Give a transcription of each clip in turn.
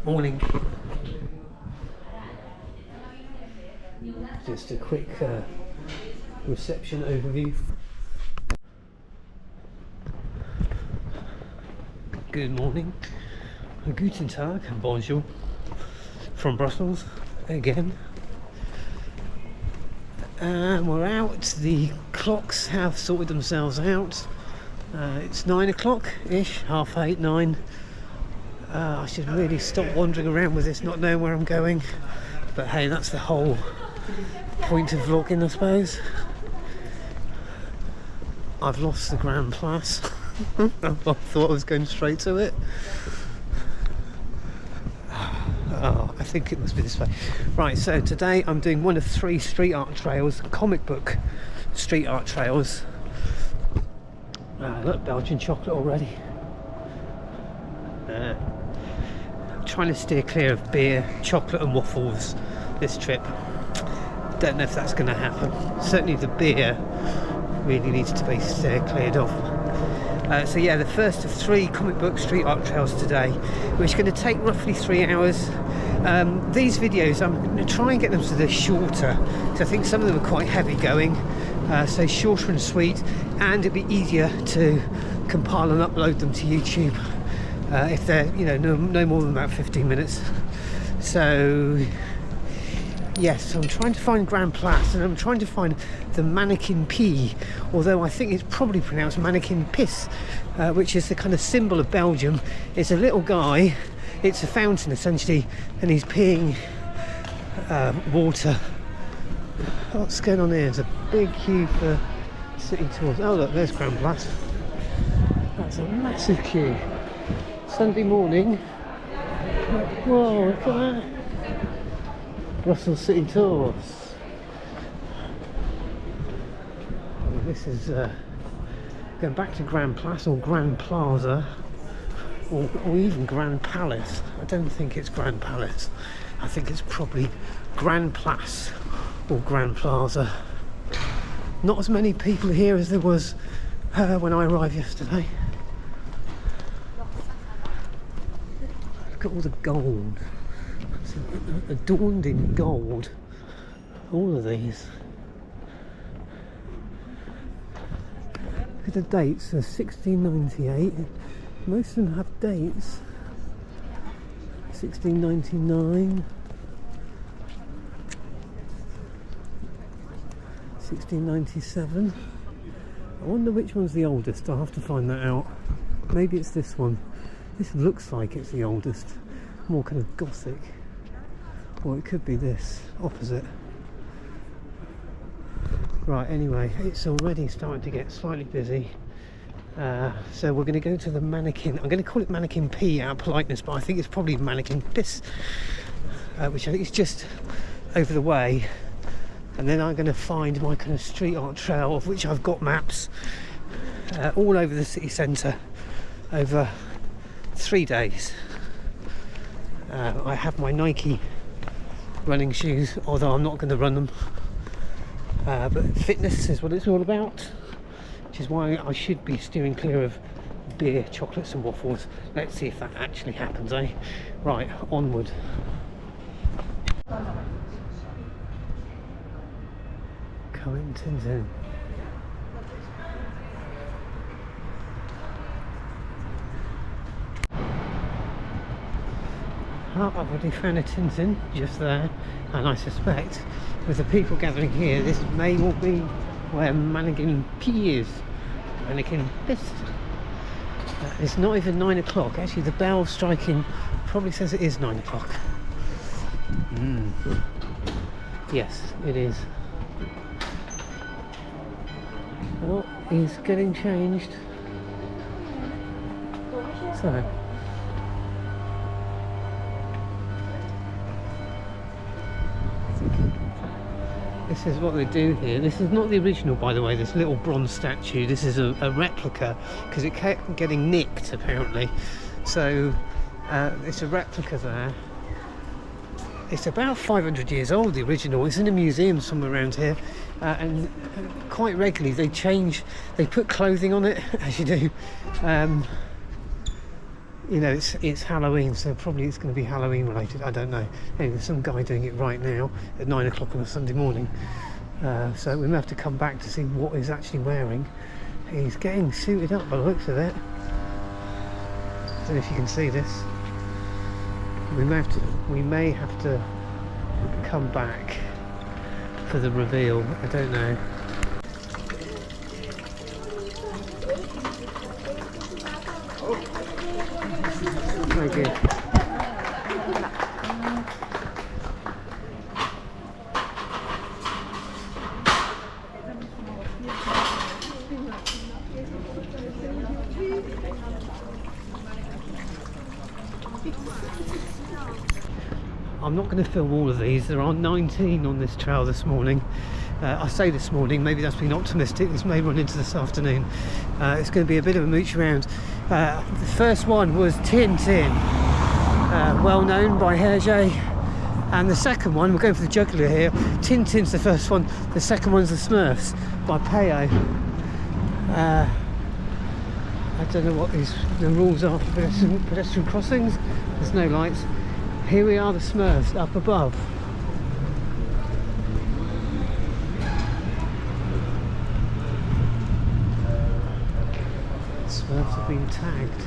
Morning. Just a quick reception overview. Good morning. Guten Tag, bonjour. From Brussels again. And we're out. The clocks have sorted themselves out. It's 9 o'clock-ish, 8:30, 9. I should really stop wandering around with this, not knowing where I'm going. But hey, that's the whole point of vlogging, I suppose. I've lost the Grand Place. I thought I was going straight to it. Oh, I think it must be this way. Right, so today I'm doing one of 3 street art trails, comic book street art trails. Look, Belgian chocolate already. Trying to steer clear of beer, chocolate and waffles this trip. Don't know if that's going to happen. Certainly the beer really needs to be steered cleared of. So yeah, the first of 3 comic book street art trails today, which is going to take roughly 3 hours. These videos, I'm going to try and get them so they're shorter, because I think some of them are quite heavy going, so shorter and sweet, and it'd be easier to compile and upload them to YouTube if they're, you know, no more than about 15 minutes. So yes, I'm trying to find Grand Place, and I'm trying to find the Manneken Pis, although I think it's probably pronounced Manneken Pis, which is the kind of symbol of Belgium. It's a little guy, it's a fountain essentially, and he's peeing water. What's going on here? There's a big queue for city tours. Oh look, there's Grand Place. That's a massive queue. Sunday morning. Whoa, look at that. Brussels City Tours. This is going back to Grand Place or Grand Plaza, or even Grand Palace. I don't think it's Grand Palace. I think it's probably Grand Place or Grand Plaza. Not as many people here as there was when I arrived yesterday. Look at all the gold. It's adorned in gold. All of these. Look at the dates. 1698. Most of them have dates. 1699. 1697. I wonder which one's the oldest. I'll have to find that out. Maybe it's this one. This looks like it's the oldest. More kind of gothic. Or it could be this, opposite. Right, anyway, it's already starting to get slightly busy. So we're going to go to the Manneken. I'm going to call it Manneken Pis out of politeness, but I think it's probably Manneken Pis, which I think is just over the way. And then I'm going to find my kind of street art trail, of which I've got maps all over the city centre over 3 days. I have my Nike running shoes, although I'm not going to run them. But fitness is what it's all about, which is why I should be steering clear of beer, chocolates and waffles. Let's see if that actually happens, eh? Right, onward. Manneken Tintin. Oh, I've already found a Tintin just there, and I suspect with the people gathering here, this may well be where Manneken Pis is. Manneken Pis. It's not even 9 o'clock. Actually, the bell striking probably says it is 9 o'clock. Yes, it is. Oh, he's getting changed. So. This is what they do here. This is not the original, by the way, this little bronze statue. This is a replica, because it kept getting nicked, apparently. So It's a replica there. It's about 500 years old, the original. It's in a museum somewhere around here, and quite regularly they put clothing on it, as you do. You know, it's Halloween, so probably it's going to be Halloween related. I don't know. Anyway, there's some guy doing it right now at 9 o'clock on a Sunday morning. So we may have to come back to see what he's actually wearing. He's getting suited up by the looks of it. I don't know if you can see this. We may have to come back for the reveal. I don't know. Thank you. I'm not going to film all of these. There are 19 on this trail this morning. I say this morning, maybe that's being optimistic. This may run into this afternoon. It's going to be a bit of a mooch around. The first one was Tintin, well known by Hergé. And the second one, we're going for the jugular here. Tintin's the first one. The second one's the Smurfs by Peyo. I don't know what the rules are for pedestrian crossings. There's no lights. Here we are, the Smurfs up above. Smurfs have been tagged.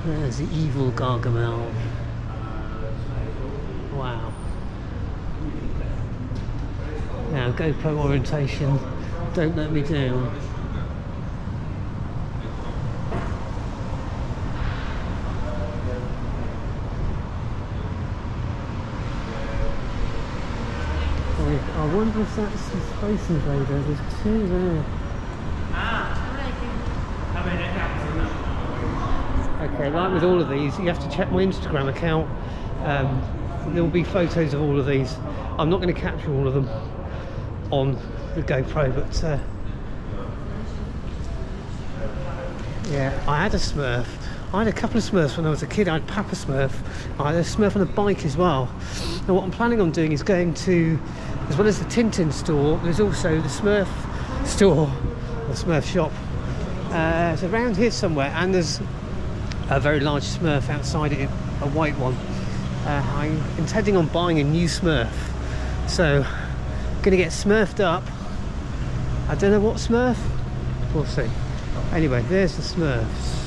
There's the evil Gargamel. Wow. Now GoPro orientation, don't let me down. I wonder if that's the Space Invader. There's two there. Okay, like with all of these, you have to check my Instagram account. There will be photos of all of these. I'm not going to capture all of them on the GoPro, but yeah, I had a Smurf. I had a couple of Smurfs when I was a kid. I had Papa Smurf. I had a Smurf on a bike as well. And what I'm planning on doing is going to, as well as the Tintin store, there's also the Smurf store, or Smurf shop. It's around here somewhere, and there's a very large Smurf outside it, a white one. I'm intending on buying a new Smurf, so I'm going to get Smurfed up. I don't know what Smurf, we'll see. Anyway, there's the Smurfs.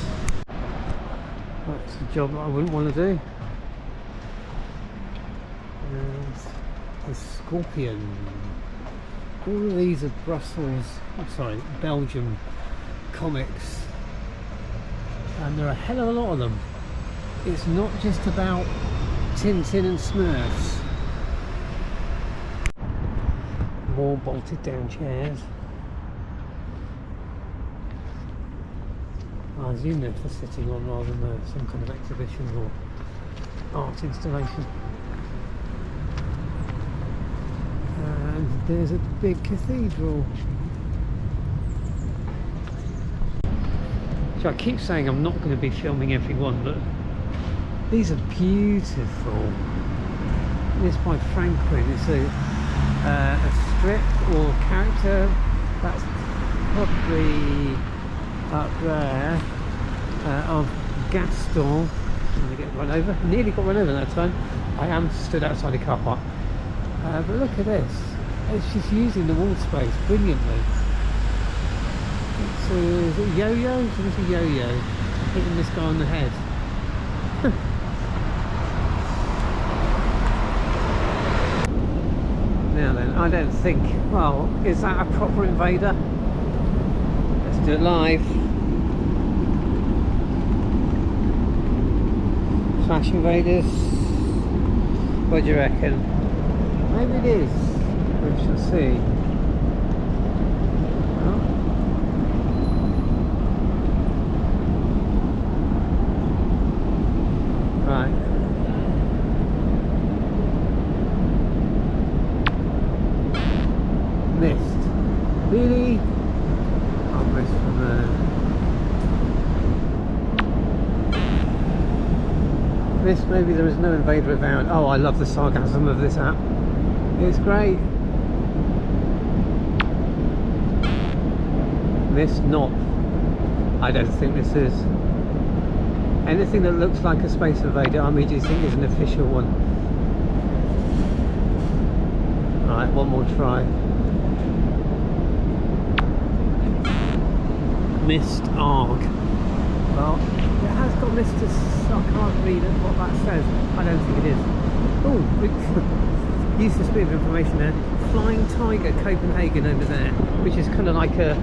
That's a job that I wouldn't want to do. There's the Scorpion. All of these are Brussels, sorry, Belgium comics, and there are a hell of a lot of them. It's not just about Tintin and Smurfs. More bolted down chairs. I assume they're for sitting on rather than some kind of exhibition or art installation. And there's a big cathedral. So I keep saying I'm not going to be filming every one, but these are beautiful. This by Franklin. It's a strip or character that's probably up there of Gaston. Trying to get run over. Nearly got run over that time. I am stood outside the car park. But look at this. It's just using the wall space brilliantly. It's is it yo-yo? It's a yo-yo hitting this guy on the head. Now then, I don't think, well, is that a proper invader? Let's do it live. Flash invaders. What do you reckon? Maybe it is. We shall see. Right. Missed. Really? I'll miss from there. Missed, maybe there is no invader around. Oh, I love the sarcasm of this app. It's great. Missed, not. I don't think this is. Anything that looks like a Space Invader, I immediately think is an official one. Right, one more try. Missed ARG. Well, it has got Mr. I can't read what that says. I don't think it is. Oh, useless bit of information there. Flying Tiger Copenhagen over there, which is kind of like a,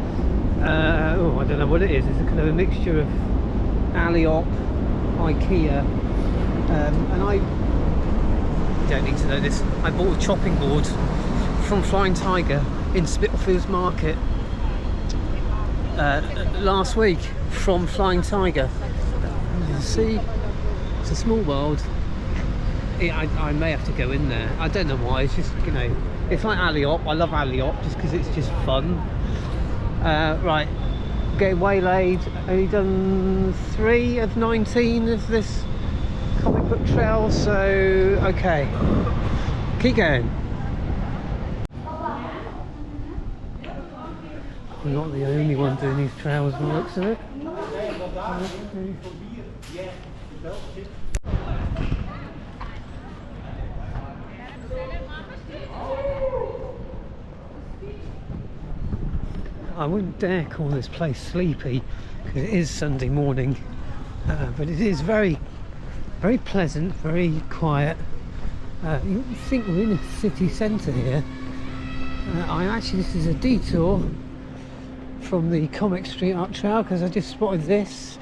oh, I don't know what it is. It's a kind of a mixture of Alliop, IKEA, and I don't need to know this. I bought a chopping board from Flying Tiger in Spitalfields Market last week from Flying Tiger. You see, it's a small world. I may have to go in there. I don't know why. It's just, you know, it's like Alliop. I love Alliop just because it's just fun. Right, getting waylaid. Only done 3 of 19 of this comic book trail, so okay, keep going. I'm not the only one doing these trails by the looks of it. I wouldn't dare call this place sleepy because it is Sunday morning, but it is very, very pleasant, very quiet. You wouldn't think we're in a city centre here. This is a detour from the Comic Street Art Trail because I just spotted this.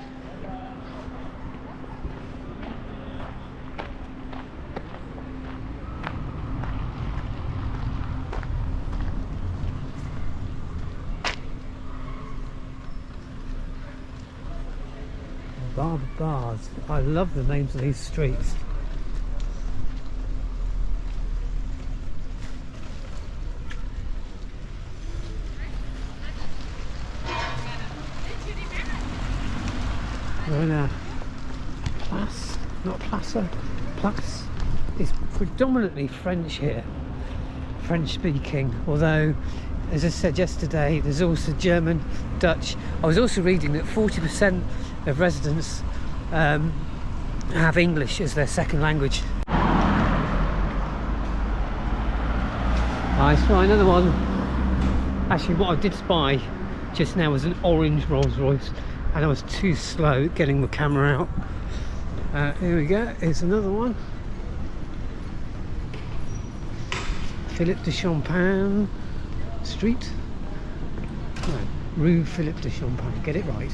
Barber Bars. I love the names of these streets. We're in a Place, not Plaza, Place. It's predominantly French here, French speaking, although as I said yesterday there's also German, Dutch. I was also reading that 40% of residents have English as their second language. I spy another one. Actually, what I did spy just now was an orange Rolls Royce, and I was too slow at getting the camera out. Here we go, here's another one. Philippe de Champagne Street. No, Rue Philippe de Champagne, get it right.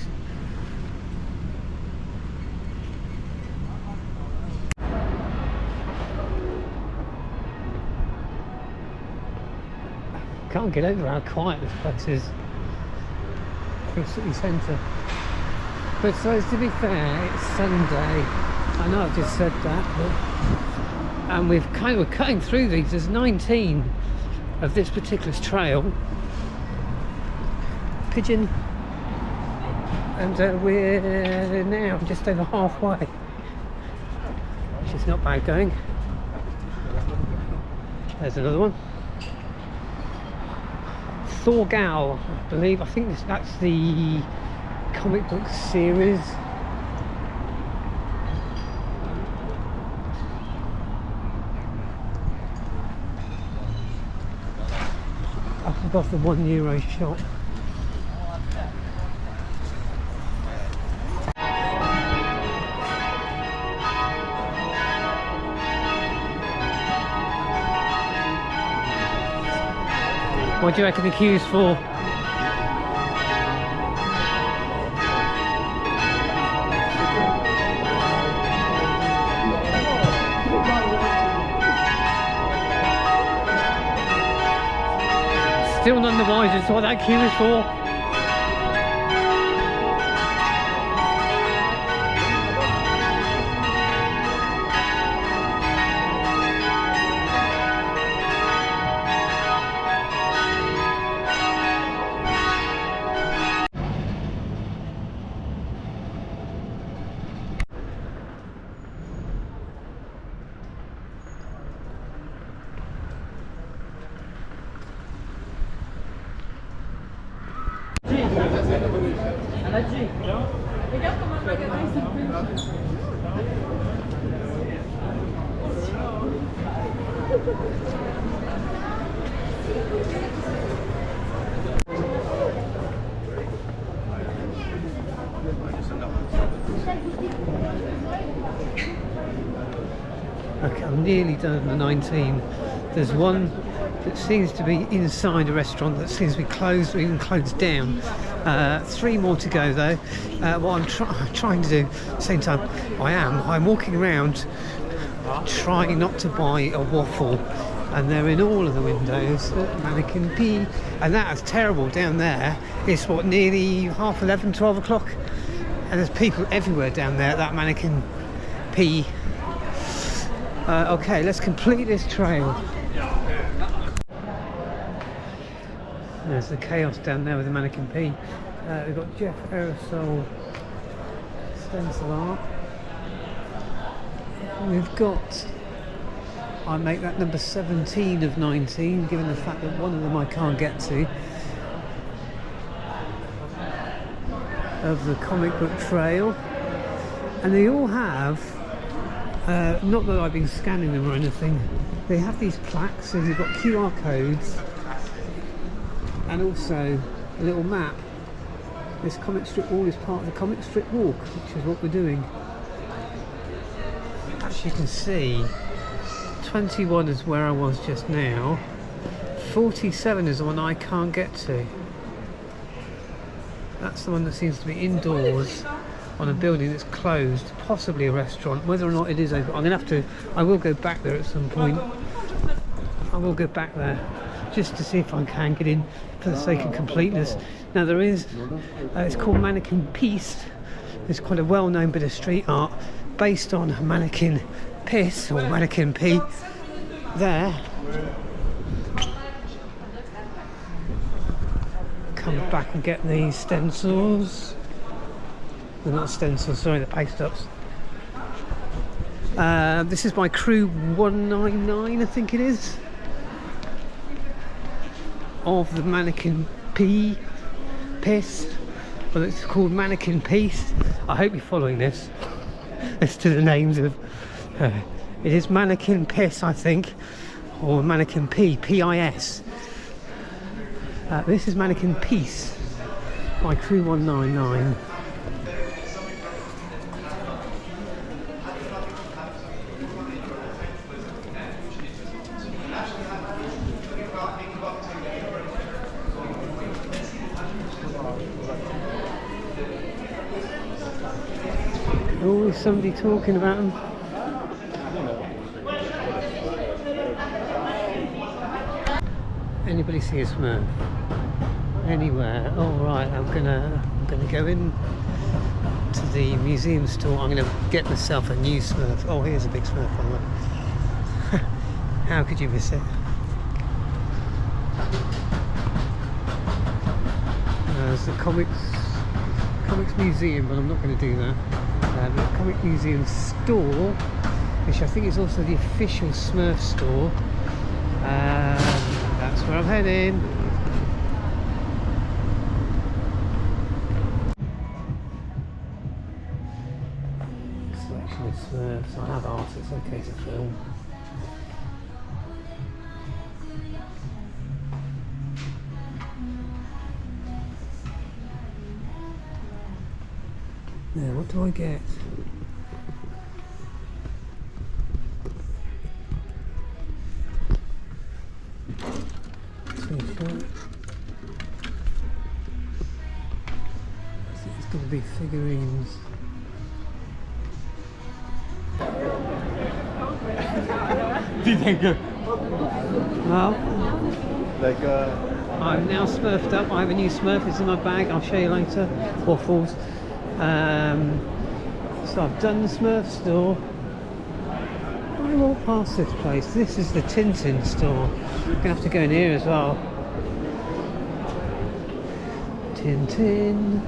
Can't get over how quiet this place is for a city centre. But so to be fair, it's Sunday. I know I've just said that, but and we're cutting through these. There's 19 of this particular trail. Pigeon, and we're now just over halfway, which is not bad going. There's another one. Thorgal, I believe. I think that's the comic book series. Up above the €1 shop. What do you reckon the queue's for? Still none the wiser as to what that queue is for. Okay, I'm nearly done at the 19. There's one that seems to be inside a restaurant that seems to be closed or even closed down. 3 more to go though. What I'm trying to do at the same time, I'm walking around trying not to buy a waffle, and they're in all of the windows. Manneken Pis, and that is terrible down there. It's what, nearly 11:30, 12 o'clock, and there's people everywhere down there at that Manneken Pis. Okay, let's complete this trail. There's the chaos down there with the Manneken Pis. We've got Jeff Aerosol stencil art. We've got, I make that number 17 of 19, given the fact that one of them I can't get to. Of the comic book trail. And they all have, not that I've been scanning them or anything, they have these plaques, so you've got QR codes and also a little map. This comic strip wall is part of the comic strip walk, which is what we're doing. As you can see, 21 is where I was just now, 47 is the one I can't get to. That's the one that seems to be indoors on a building that's closed, possibly a restaurant. Whether or not it is open, I will go back there at some point. I will go back there just to see if I can get in for the sake of completeness. Now there is, it's called Manneken Pis. It's quite a well-known bit of street art based on Manneken Pis or Manneken Pis there. Come back and get these stencils. They're not stencils, sorry, the paste ups. This is by Crew 199, I think it is, of the Manneken Pis. Well, it's called Manneken Pis. I hope you're following this. As to the names of it is Manneken Pis, I think, or Manneken P-I-S. This is Manneken Pis by Crew 199. Always somebody talking about them. Anybody see a Smurf? Anywhere? All right, I'm gonna go in to the museum store. I'm gonna get myself a new Smurf. Oh, here's a big Smurf, by the way. How could you miss it? There's the comics museum, but I'm not going to do that. The comic museum store, which I think is also the official Smurf store. That's where I'm heading. Selection of Smurfs. I have art, it's okay to film. Now, what do I get? T-shirt. I think it's going to be figurines. Well, I'm now smurfed up. I have a new Smurf. It's in my bag. I'll show you later. Waffles. So I've done the Smurf store. I walk past this place. This is the Tintin store. I'm gonna have to go in here as well. Tintin.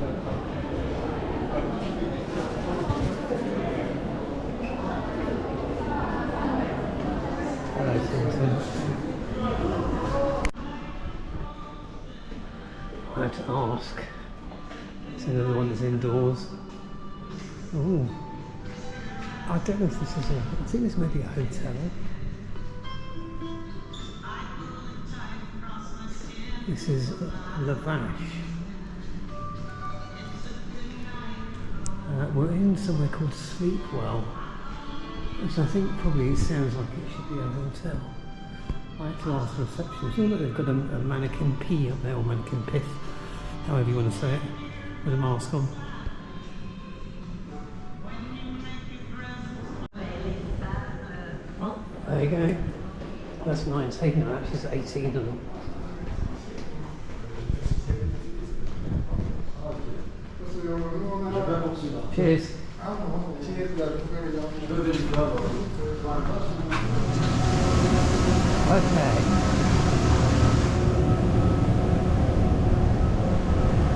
Hello, Tintin. I had to ask. another one that's indoors. Oh, I don't know if this is I think this may be a hotel. This is Lavash. We're in somewhere called Sleepwell, which I think probably sounds like it should be a hotel. I had to ask the receptionist. Look, they've got a Manneken Pis up there, or Manneken Pis, however you want to say it, with a mask on. Oh, there you go. That's 19 of that, she's 18 of them. Cheers. Okay.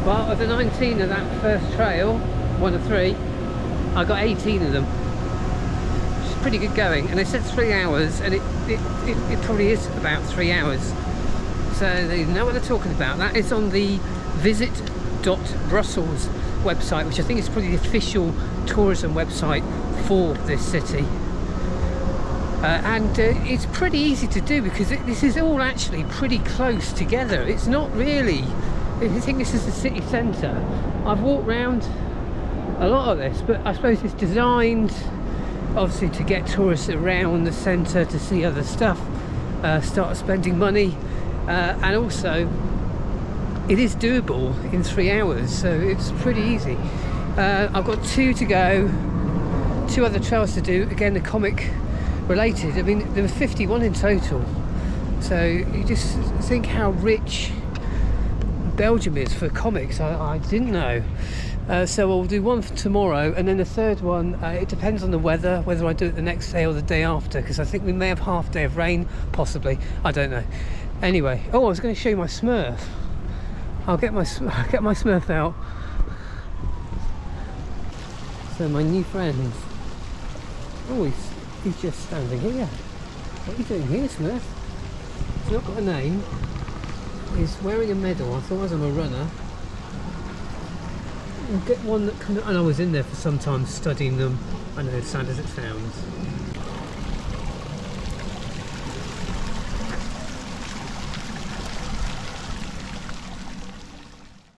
Well, of the 19 of that first trail, 1 of 3, I got 18 of them. Which is pretty good going. And they said 3 hours, and it probably is about 3 hours. So they know what they're talking about. That is on the visit.brussels website, which I think is probably the official tourism website for this city. And it's pretty easy to do because this is all actually pretty close together. It's not really, if you think this is the city centre, I've walked around a lot of this, but I suppose it's designed obviously to get tourists around the centre to see other stuff, start spending money, and also it is doable in 3 hours, so it's pretty easy. I've got 2 to go, 2 other trails to do, again the comic related. I mean, there were 51 in total, so you just think how rich Belgium is for comics. I didn't know. So we'll do 1 for tomorrow, and then the 3rd one, it depends on the weather, whether I do it the next day or the day after, because I think we may have half a day of rain, possibly, I don't know. Anyway, oh, I was going to show you my Smurf. I'll get my Smurf out. So my new friend. Oh, he's just standing here. What are you doing here, Smurf? He's not got a name. He's wearing a medal. I thought I'm a runner. I'll get one that kind of, and I was in there for some time studying them. I know, as sad as it sounds.